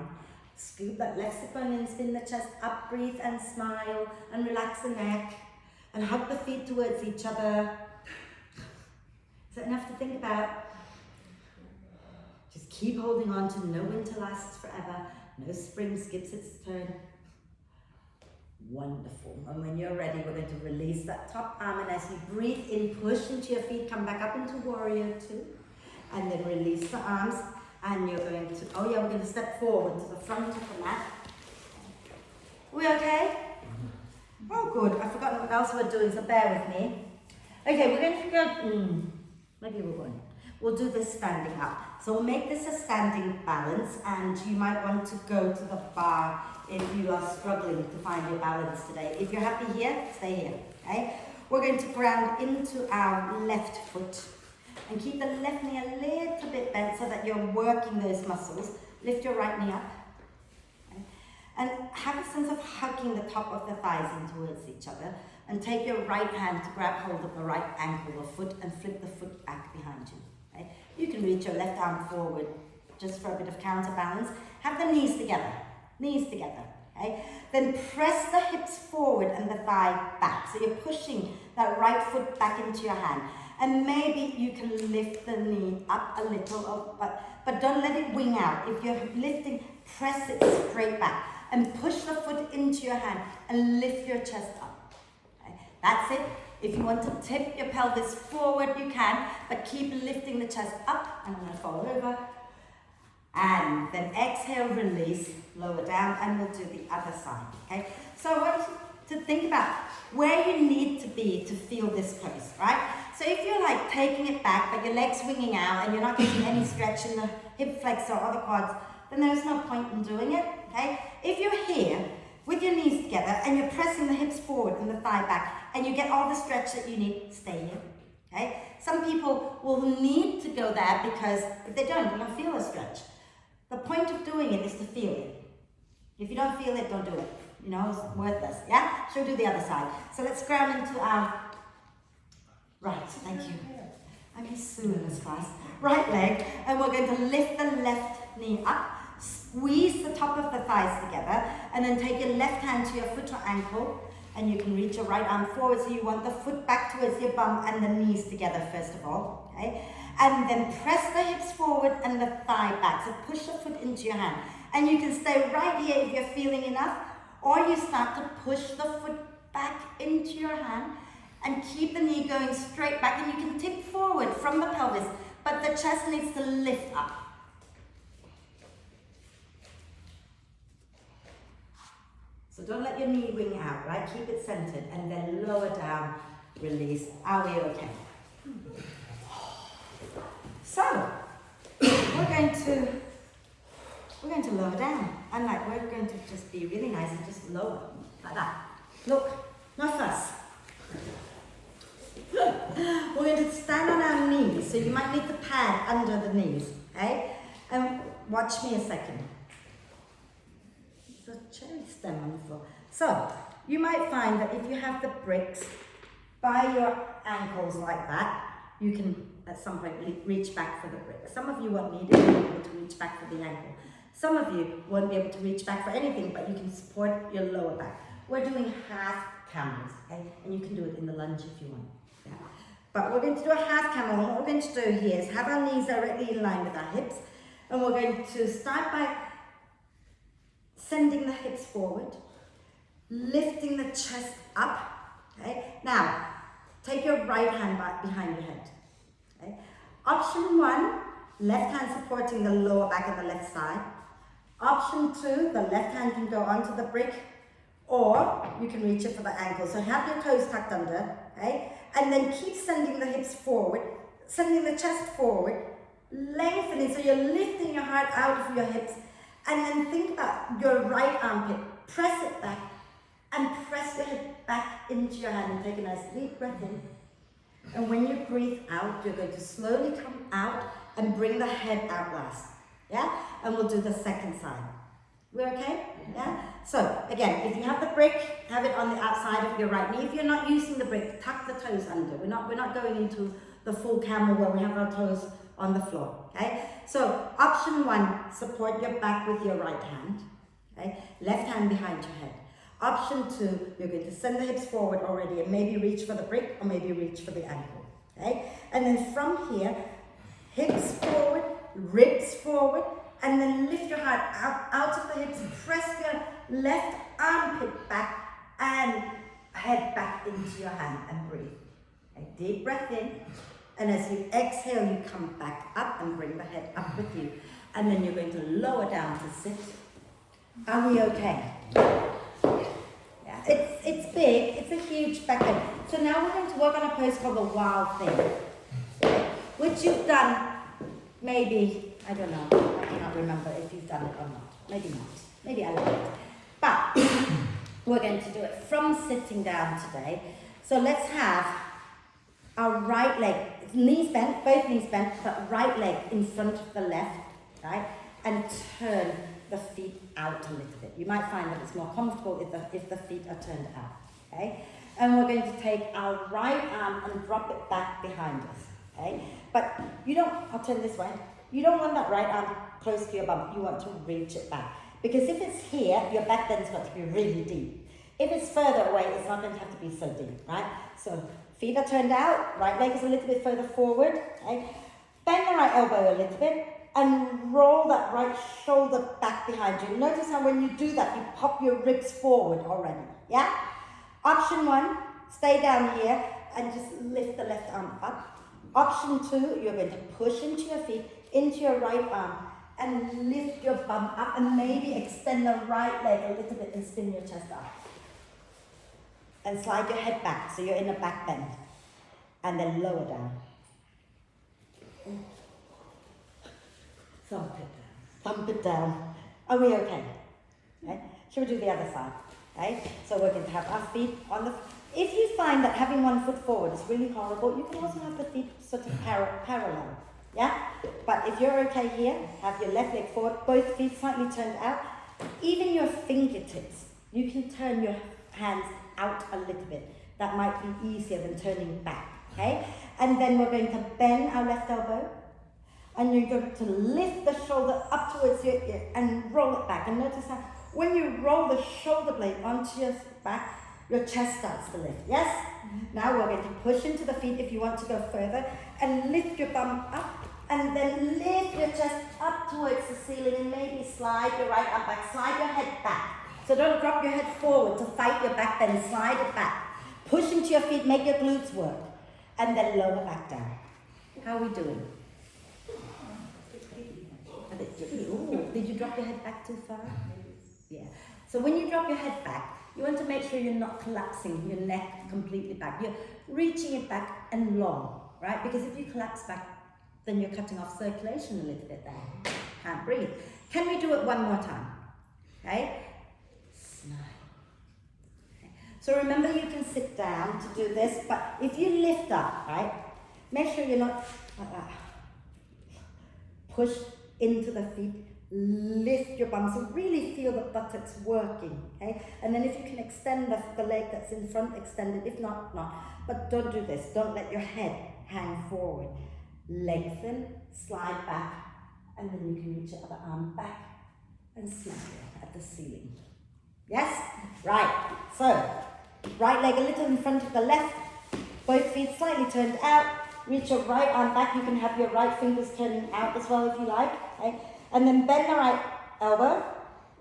Scoop that left sit bone in, spin the chest up, breathe and smile, and relax the neck, and hug the feet towards each other. Is that enough to think about? Just keep holding on to no winter lasts forever, no spring skips its turn. Wonderful. And when you're ready, we're going to release that top arm, and as you breathe in, push into your feet, come back up into warrior two, and then release the arms. And you're going to, oh yeah, we're going to step forward to the front of the mat. We okay? Oh good, I've forgotten what else we're doing, so bear with me. Okay, we're going to go, maybe we won't. We'll do this standing up. So we'll make this a standing balance, and you might want to go to the bar if you are struggling to find your balance today. If you're happy here, stay here, okay? We're going to ground into our left foot. And keep the left knee a little bit bent so that you're working those muscles. Lift your right knee up. Okay? And have a sense of hugging the top of the thighs in towards each other. And take your right hand to grab hold of the right ankle or foot and flip the foot back behind you. Okay? You can reach your left arm forward just for a bit of counterbalance. Have the knees together. Knees together. Okay? Then press the hips forward and the thigh back. So you're pushing that right foot back into your hand. And maybe you can lift the knee up a little, but don't let it wing out. If you're lifting, press it straight back. And push the foot into your hand and lift your chest up. Okay? That's it. If you want to tip your pelvis forward, you can, but keep lifting the chest up. And I'm going to fall over. And then exhale, release, lower down, and we'll do the other side. Okay? So I want you to think about where you need to be to feel this pose, right? So if you're like taking it back, but your leg's swinging out and you're not getting any stretch in the hip flexor or the quads, then there's no point in doing it, okay? If you're here with your knees together and you're pressing the hips forward and the thigh back and you get all the stretch that you need, stay here, okay? Some people will need to go there because if they don't, they don't feel a stretch. The point of doing it is to feel it. If you don't feel it, don't do it. You know, it's worthless, yeah? So we'll do the other side. So let's ground into our right, thank you. I'm Sue in this class. Right leg, and we're going to lift the left knee up, squeeze the top of the thighs together, and then take your left hand to your foot or ankle, and you can reach your right arm forward, so you want the foot back towards your bum and the knees together first of all, okay? And then press the hips forward and the thigh back, so push the foot into your hand. And you can stay right here if you're feeling enough, or you start to push the foot back into your hand and keep the knee going straight back, and you can tip forward from the pelvis, but the chest needs to lift up. So don't let your knee wing out, right? Keep it centered, and then lower down, release. Are we okay? So, we're going to lower down, and we're going to just be really nice and just lower, like that. Look, no fuss. We're going to stand on our knees, so you might need the pad under the knees, okay? And watch me a second. There's a cherry stem on the floor. So, you might find that if you have the bricks by your ankles like that, you can at some point reach back for the brick. Some of you won't need it, you'll be able to reach back for the ankle. Some of you won't be able to reach back for anything, but you can support your lower back. We're doing half camels, okay? And you can do it in the lunge if you want. Yeah. But we're going to do a half camel, and what we're going to do here is have our knees directly in line with our hips, and we're going to start by sending the hips forward, lifting the chest up, okay? Now, take your right hand back behind your head. Okay. Option 1, left hand supporting the lower back of the left side. Option 2, the left hand can go onto the brick, or you can reach it for the ankle. So have your toes tucked under, okay? And then keep sending the hips forward, sending the chest forward, lengthening, so you're lifting your heart out of your hips, and then think about your right armpit, press it back, and press your hip back into your hand, and take a nice deep breath in. And when you breathe out, you're going to slowly come out and bring the head out last. Yeah? And we'll do the second side. We're okay? Yeah? So, again, if you have the brick, have it on the outside of your right knee. If you're not using the brick, tuck the toes under. We're not going into the full camel where we have our toes on the floor. Okay? So, option 1, support your back with your right hand. Okay? Left hand behind your head. Option 2, you're going to send the hips forward already and maybe reach for the brick or maybe reach for the ankle. Okay? And then from here, hips forward, ribs forward, and then lift your heart out of the hips, press your left armpit back and head back into your hand and breathe. Okay? Deep breath in, and as you exhale, you come back up and bring the head up with you. And then you're going to lower down to sit. Are we okay? It's big, it's a huge back bend. So now we're going to work on a pose called the wild thing, which you've done maybe, I don't know, I cannot remember if you've done it or not. Maybe not, maybe I will. But we're going to do it from sitting down today. So let's have our right leg, knees bent, both knees bent, but right leg in front of the left, right? And turn the feet out a little bit. You might find that it's more comfortable if the feet are turned out, okay? And we're going to take our right arm and drop it back behind us, okay? But you don't, I'll turn this way, you don't want that right arm close to your bum, you want to reach it back. Because if it's here, your back bend's got to be really deep. If it's further away, it's not going to have to be so deep, right? So feet are turned out, right leg is a little bit further forward, okay? Bend the right elbow a little bit, and roll that right shoulder back behind you. Notice how when you do that, you pop your ribs forward already, yeah? Option 1, stay down here and just lift the left arm up. Option 2, you're going to push into your feet, into your right arm, and lift your bum up and maybe extend the right leg a little bit and spin your chest up. And slide your head back so you're in a back bend. And then lower down. Thump it down. Thump it down. Are we okay? Okay? Shall we do the other side? Okay? So we're going to have our feet on the... If you find that having one foot forward is really horrible, you can also have the feet sort of parallel. Yeah? But if you're okay here, have your left leg forward, both feet slightly turned out. Even your fingertips, you can turn your hands out a little bit. That might be easier than turning back. Okay? And then we're going to bend our left elbow. And you're going to lift the shoulder up towards your ear and roll it back. And notice how when you roll the shoulder blade onto your back, your chest starts to lift. Yes? Now we're going to push into the feet if you want to go further and lift your bum up and then lift your chest up towards the ceiling and maybe slide your right arm back, slide your head back. So don't drop your head forward to fight your back bend, slide it back. Push into your feet, make your glutes work. And then lower back down. How are we doing? Ooh, did you drop your head back too far? Yeah. So when you drop your head back, you want to make sure you're not collapsing your neck completely back. You're reaching it back and long, right? Because if you collapse back, then you're cutting off circulation a little bit there. Can't breathe. Can we do it one more time? Okay? Smile. Okay. So remember you can sit down to do this, but if you lift up, right? Make sure you're not like that. Push into the feet, lift your bum, so really feel the buttocks working, okay? And then if you can extend the leg that's in front, extend it, if not, not. But don't do this, don't let your head hang forward. Lengthen, slide back, and then you can reach your other arm back and smack it at the ceiling. Yes? Right, so, right leg a little in front of the left, both feet slightly turned out, reach your right arm back, you can have your right fingers turning out as well if you like, okay? And then bend the right elbow,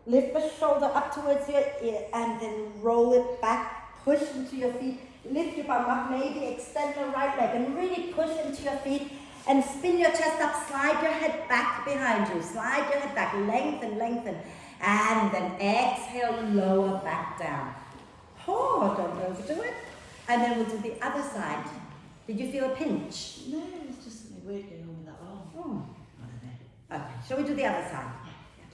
lift the shoulder up towards your ear, and then roll it back, push into your feet, lift your bum up, maybe extend your right leg, and really push into your feet, and spin your chest up, slide your head back behind you, slide your head back, lengthen, lengthen, and then exhale, lower back down. Oh, don't overdo it. And then we'll do the other side. Did you feel a pinch? No, it's just something weird going on with that arm. Oh. I don't know. Okay, shall we do the other side?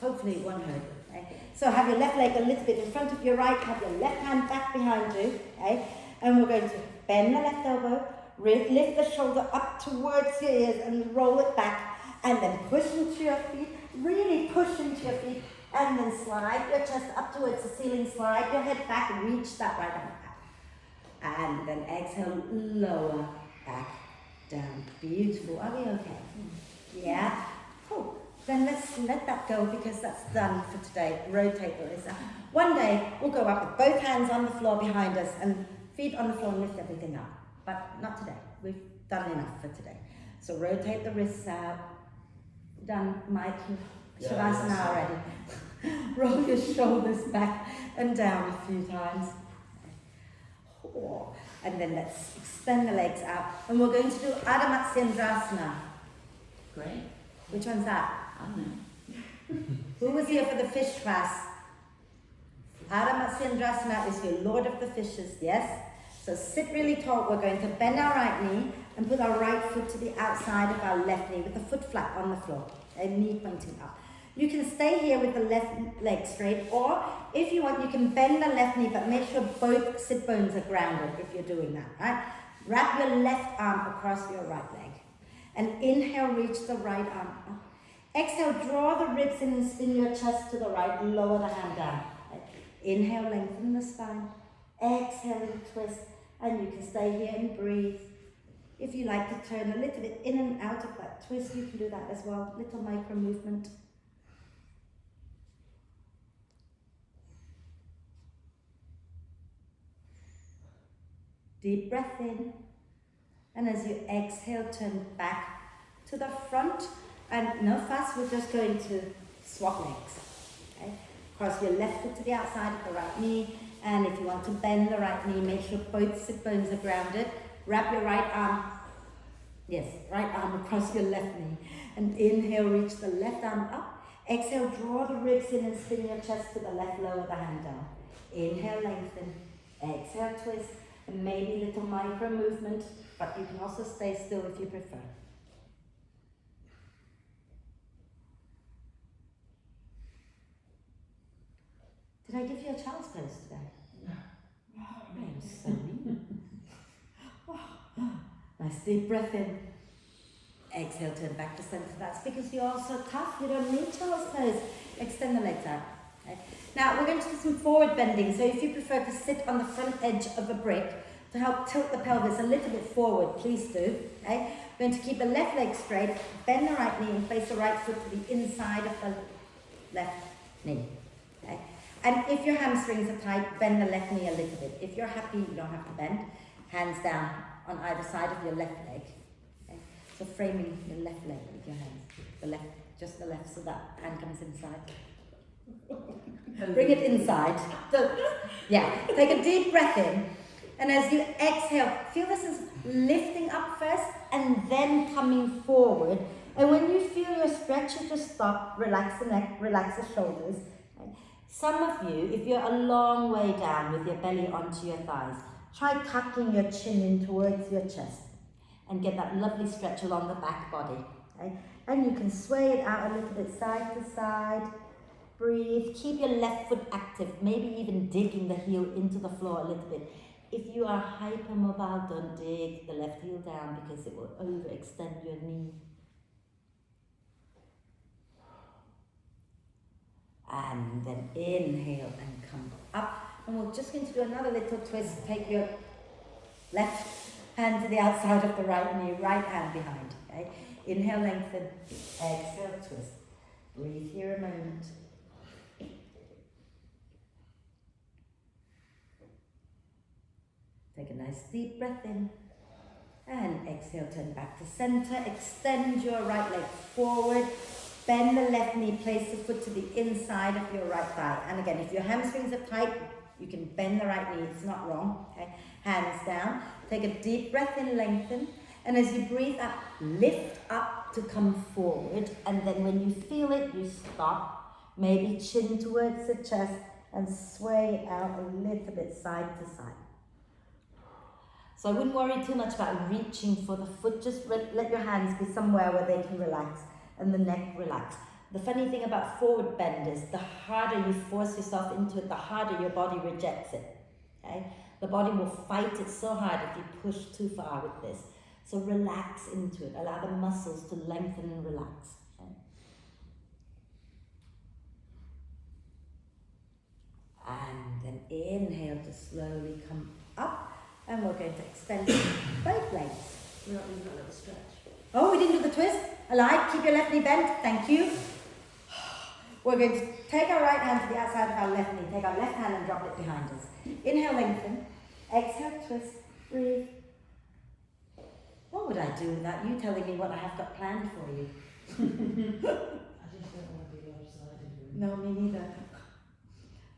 Hopefully it won't hurt. Okay? So have your left leg a little bit in front of your right, have your left hand back behind you, okay? And we're going to bend the left elbow, lift the shoulder up towards your ears and roll it back, and then push into your feet, really push into your feet, and then slide your chest up towards the ceiling, slide your head back, and reach that right arm back. And then exhale, lower back down. Beautiful. Are we okay? Yeah? Cool. Then let's let that go because that's done for today. Rotate the wrist. One day we'll go up with both hands on the floor behind us and feet on the floor and lift everything up. But not today. We've done enough for today. So rotate the wrists out. Done Mike Shavasana already. Roll your shoulders back and down a few times. And then let's extend the legs out. And we're going to do Ardha Matsyendrasana. Great. Which one's that? I don't know. Who was here for the fish class? Ardha Matsyendrasana is your Lord of the Fishes, yes? So sit really tall. We're going to bend our right knee and put our right foot to the outside of our left knee with the foot flat on the floor and knee pointing up. You can stay here with the left leg straight, or if you want, you can bend the left knee, but make sure both sit bones are grounded if you're doing that, right? Wrap your left arm across your right leg. And inhale, reach the right arm up. Exhale, draw the ribs in and spin your chest to the right, lower the hand down. Right? Inhale, lengthen the spine. Exhale, twist, and you can stay here and breathe. If you like to turn a little bit in and out of that twist, you can do that as well. Little micro movement. Deep breath in, and as you exhale, turn back to the front, and no fuss, we're just going to swap legs. Okay? Cross your left foot to the outside of the right knee, and if you want to bend the right knee, make sure both sit bones are grounded. Wrap your right arm, right arm across your left knee, and inhale, reach the left arm up. Exhale, draw the ribs in and spin your chest to the left, lower the hand down. Inhale, lengthen. Exhale, twist. And maybe little micro movement, but you can also stay still if you prefer. Did I give you a child's pose today? No. Oh, I'm so mean. Nice deep breath in. Exhale, turn back to center. That's because you're all so tough. You don't need child's pose. Extend the legs out. Okay. Now we're going to do some forward bending. So if you prefer to sit on the front edge of a brick, to help tilt the pelvis a little bit forward, please do. Okay? We're going to keep the left leg straight, bend the right knee and place the right foot to the inside of the left knee. Okay? And if your hamstrings are tight, bend the left knee a little bit. If you're happy, you don't have to bend. Hands down on either side of your left leg. Okay? So framing your left leg with your hands. The left, just the left, so that hand comes inside. Bring it inside. Yeah, take a deep breath in. And as you exhale, feel this is lifting up first and then coming forward. And when you feel your stretch, you just stop, relax the neck, relax the shoulders. Some of you, if you're a long way down with your belly onto your thighs, try tucking your chin in towards your chest and get that lovely stretch along the back body. Okay? And you can sway it out a little bit side to side. Breathe. Keep your left foot active, maybe even digging the heel into the floor a little bit. If you are hypermobile, don't dig the left heel down because it will overextend your knee. And then inhale and come up. And we're just going to do another little twist. Take your left hand to the outside of the right knee, right hand behind. Okay? Inhale, lengthen. Exhale, twist. Breathe here a moment. Take a nice deep breath in. And exhale, turn back to center. Extend your right leg forward. Bend the left knee, place the foot to the inside of your right thigh. And again, if your hamstrings are tight, you can bend the right knee, it's not wrong. Okay? Hands down, take a deep breath in, lengthen. And as you breathe up, lift up to come forward. And then when you feel it, you stop. Maybe chin towards the chest and sway it out a little bit side to side. So I wouldn't worry too much about reaching for the foot, just let your hands be somewhere where they can relax. And the neck relax. The funny thing about forward bend is the harder you force yourself into it, the harder your body rejects it. Okay? The body will fight it so hard if you push too far with this. So relax into it. Allow the muscles to lengthen and relax. Okay? And then inhale to slowly come up. And we're going to extend both legs. We're not doing that little stretch. Oh, we didn't do the twist. Alive, keep your left knee bent. Thank you. We're going to take our right hand to the outside of our left knee. Take our left hand and drop it behind us. Inhale, lengthen. Exhale, twist. Breathe. What would I do without you telling me what I have got planned for you? I just don't want to be lopsided. No, me neither.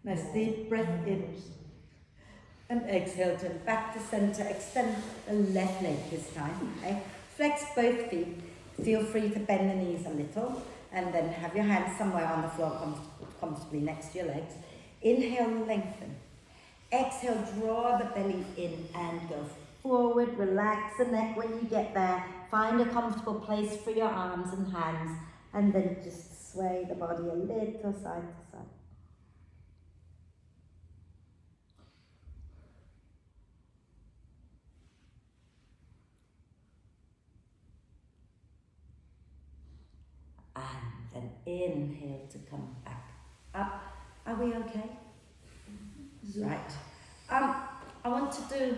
Nice deep breath in. And exhale, turn back to center. Extend the left leg this time. Okay? Flex both feet. Feel free to bend the knees a little and then have your hands somewhere on the floor comfortably next to your legs. Inhale, lengthen. Exhale, draw the belly in and go forward. Relax the neck when you get there. Find a comfortable place for your arms and hands and then just sway the body a little side to side. And then inhale to come back up. Are we okay? Right. I want to do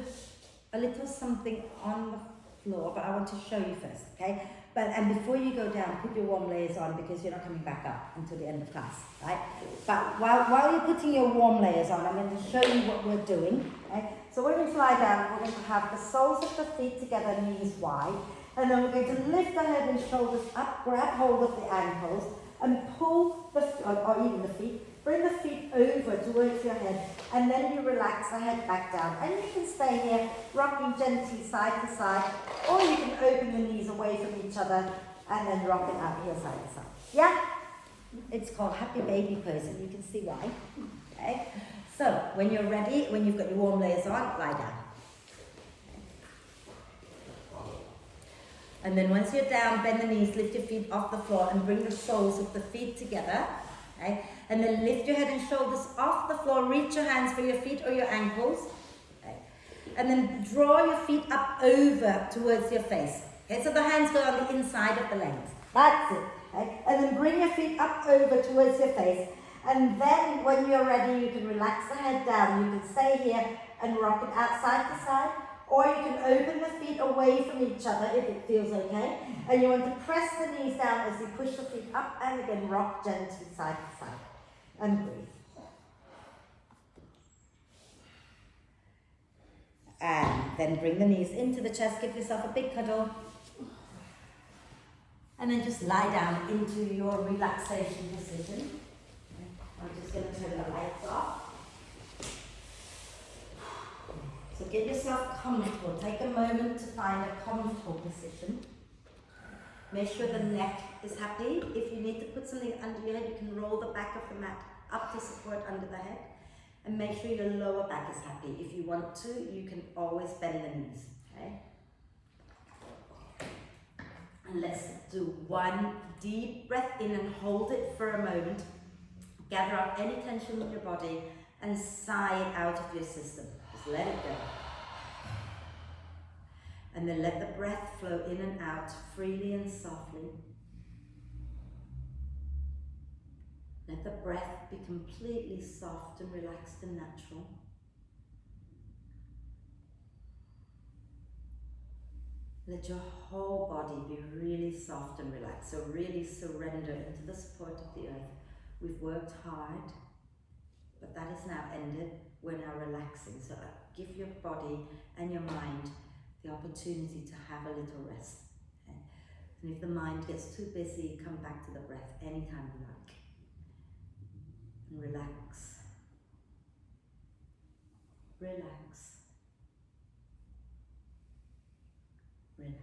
a little something on the floor, but I want to show you first, okay? And before you go down, put your warm layers on because you're not coming back up until the end of class, right? But while you're putting your warm layers on, I'm going to show you what we're doing, okay? So we're going to lie down. We're going to have the soles of the feet together, knees wide. And then we're going to lift the head and shoulders up, grab hold of the ankles, and pull the, or even the feet, bring the feet over towards your head, and then you relax the head back down. And you can stay here, rocking gently side to side, or you can open your knees away from each other, and then rock it out here side to side. Yeah? It's called happy baby pose, and you can see why. Okay? So, when you're ready, when you've got your warm layers on, lie down. And then once you're down, bend the knees, lift your feet off the floor and bring the soles of the feet together. Okay? And then lift your head and shoulders off the floor, reach your hands for your feet or your ankles. Okay? And then draw your feet up over towards your face. Okay? So the hands go on the inside of the legs. That's it. Okay? And then bring your feet up over towards your face. And then when you're ready, you can relax the head down. You can stay here and rock it out side to side. Or you can open the feet away from each other if it feels okay. And you want to press the knees down as you push the feet up and again rock gently side to side. And breathe. And then bring the knees into the chest, give yourself a big cuddle. And then just lie down into your relaxation position. I'm just going to turn the lights off. So get yourself comfortable. Take a moment to find a comfortable position. Make sure the neck is happy. If you need to put something under your head, you can roll the back of the mat up to support under the head. And make sure your lower back is happy. If you want to, you can always bend the knees. Okay? And let's do one deep breath in and hold it for a moment. Gather up any tension in your body and sigh it out of your system. Just let it go. And then let the breath flow in and out freely and softly. Let the breath be completely soft and relaxed and natural. Let your whole body be really soft and relaxed. So really surrender into the support of the earth. We've worked hard, but that is now ended. We're now relaxing. So give your body and your mind the opportunity to have a little rest. Okay? And if the mind gets too busy, come back to the breath anytime you like. And relax. Relax. Relax.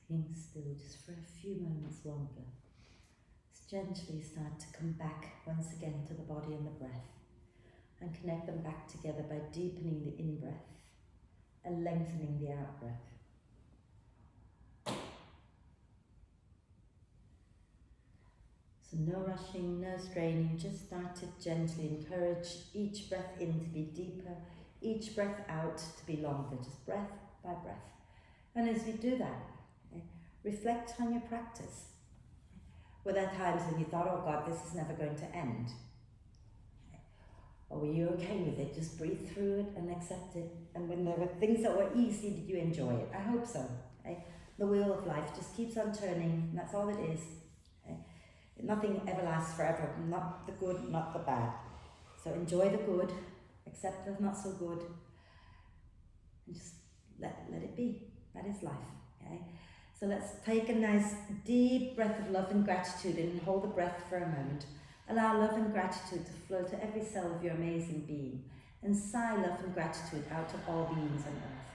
Staying still just for a few moments longer. Let's gently start to come back once again to the body and the breath and connect them back together by deepening the in-breath and lengthening the out-breath. So no rushing, no straining, just start to gently encourage each breath in to be deeper, each breath out to be longer, just breath by breath. And as you do that, reflect on your practice. Were there times when you thought, oh God, this is never going to end? Or were you okay with it? Just breathe through it and accept it. And when there were things that were easy, did you enjoy it? I hope so. Okay? The wheel of life just keeps on turning, and that's all it is. Okay? Nothing ever lasts forever, not the good, not the bad. So enjoy the good, accept the not so good, and just let it be. That is life. Okay? So let's take a nice deep breath of love and gratitude in and hold the breath for a moment. Allow love and gratitude to flow to every cell of your amazing being. And sigh love and gratitude out to all beings on earth.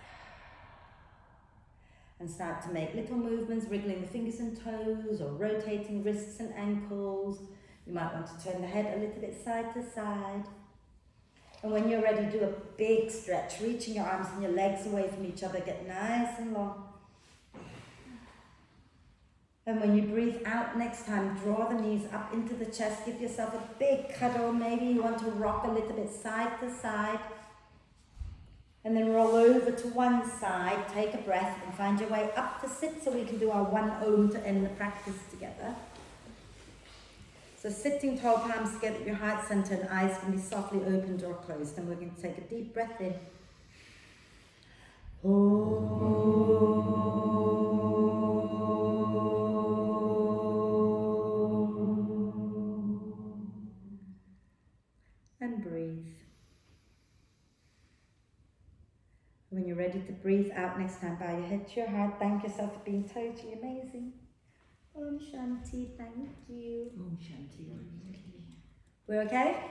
And start to make little movements, wriggling the fingers and toes or rotating wrists and ankles. You might want to turn the head a little bit side to side. And when you're ready, do a big stretch, reaching your arms and your legs away from each other, get nice and long. And when you breathe out next time, draw the knees up into the chest, give yourself a big cuddle. Maybe you want to rock a little bit side to side. And then roll over to one side, take a breath and find your way up to sit so we can do our one Om to end the practice together. So sitting tall, palms together at your heart center and eyes can be softly opened or closed. And we're going to take a deep breath in. And breathe. When you're ready to breathe out next time, bow your head to your heart. Thank yourself for being totally amazing. Om Shanti, thank you. Om Shanti. We're okay?